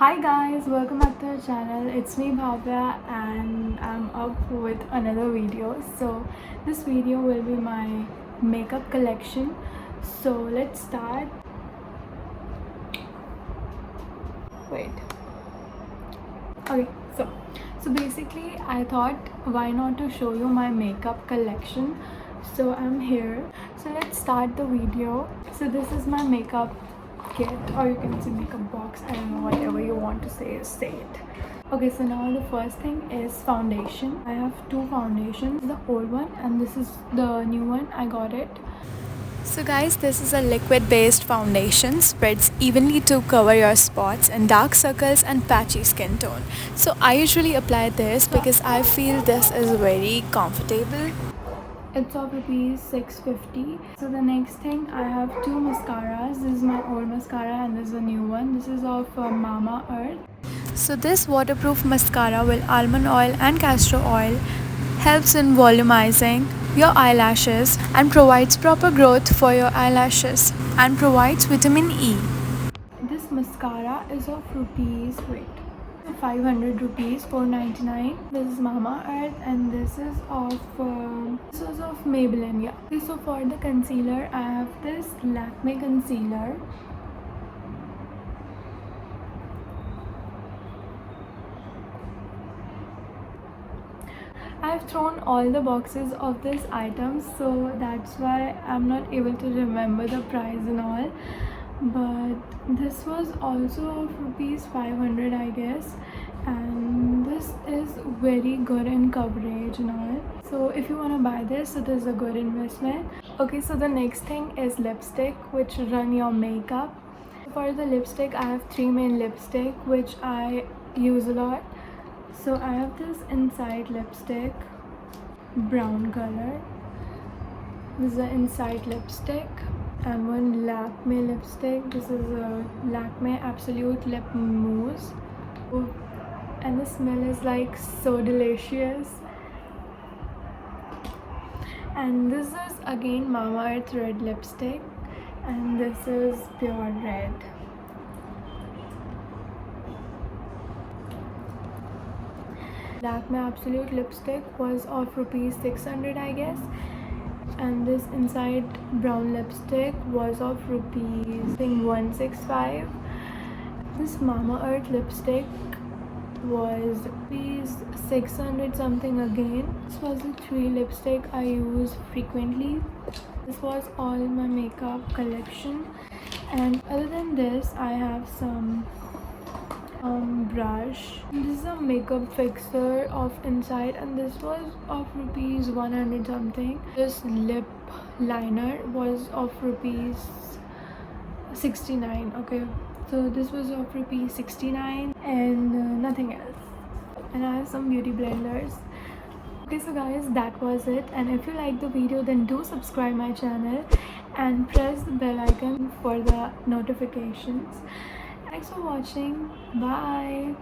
Hi guys, welcome back to our channel. It's me Bhavya and I'm up with another video. So this video will be my makeup collection. So let's start. Wait. Okay, so basically I thought why not to show you my makeup collection. So I'm here. So let's start the video. So this is my makeup kit, or you can say makeup box. I don't know, whatever you want to say it. Okay, so now the first thing is foundation. I have two foundations, the old one and this is the new one. I got it. So guys, this is a liquid based foundation, spreads evenly to cover your spots and dark circles and patchy skin tone. So I usually apply this because I feel this is very comfortable. It's of rupees 650. So the next thing, I have two mascaras. This is my old mascara and this is a new one. This is of Mama Earth. So this waterproof mascara with almond oil and castor oil helps in volumizing your eyelashes and provides proper growth for your eyelashes and provides vitamin E. This mascara is of rupees 500 rupees, 499. This is Mama Earth and this is of Maybelline. Yeah. Okay, so for the concealer, I have this Lakme concealer. I've thrown all the boxes of these items, so that's why I'm not able to remember the price and all. But this was also of rupees 500, I guess, and this is very good in coverage and all. So if you want to buy this, so this is a good investment. Okay, so the next thing is lipstick, which run your makeup. For the lipstick, I have three main lipstick which I use a lot. So I have this inside lipstick, brown color. This is the inside lipstick. And one Lakme lipstick. This is a Lakme Absolute Lip Mousse, and the smell is like so delicious. And this is again Mama Earth red lipstick, and this is pure red. Lakme Absolute lipstick was of rupees 600, I guess. And this inside brown lipstick was of rupees 165. This Mama Earth lipstick was rupees 600 something again. This was the three lipstick I use frequently. This was all my makeup collection, and other than this I have some brush. This is a makeup fixer of inside, and this was of rupees 100 something. This lip liner was of rupees 69. Okay, so this was of rupees 69 and nothing else. And I have some beauty blenders. Okay, so guys, that was it, and if you like the video, then do subscribe my channel and press the bell icon for the notifications. Thanks for watching. Bye.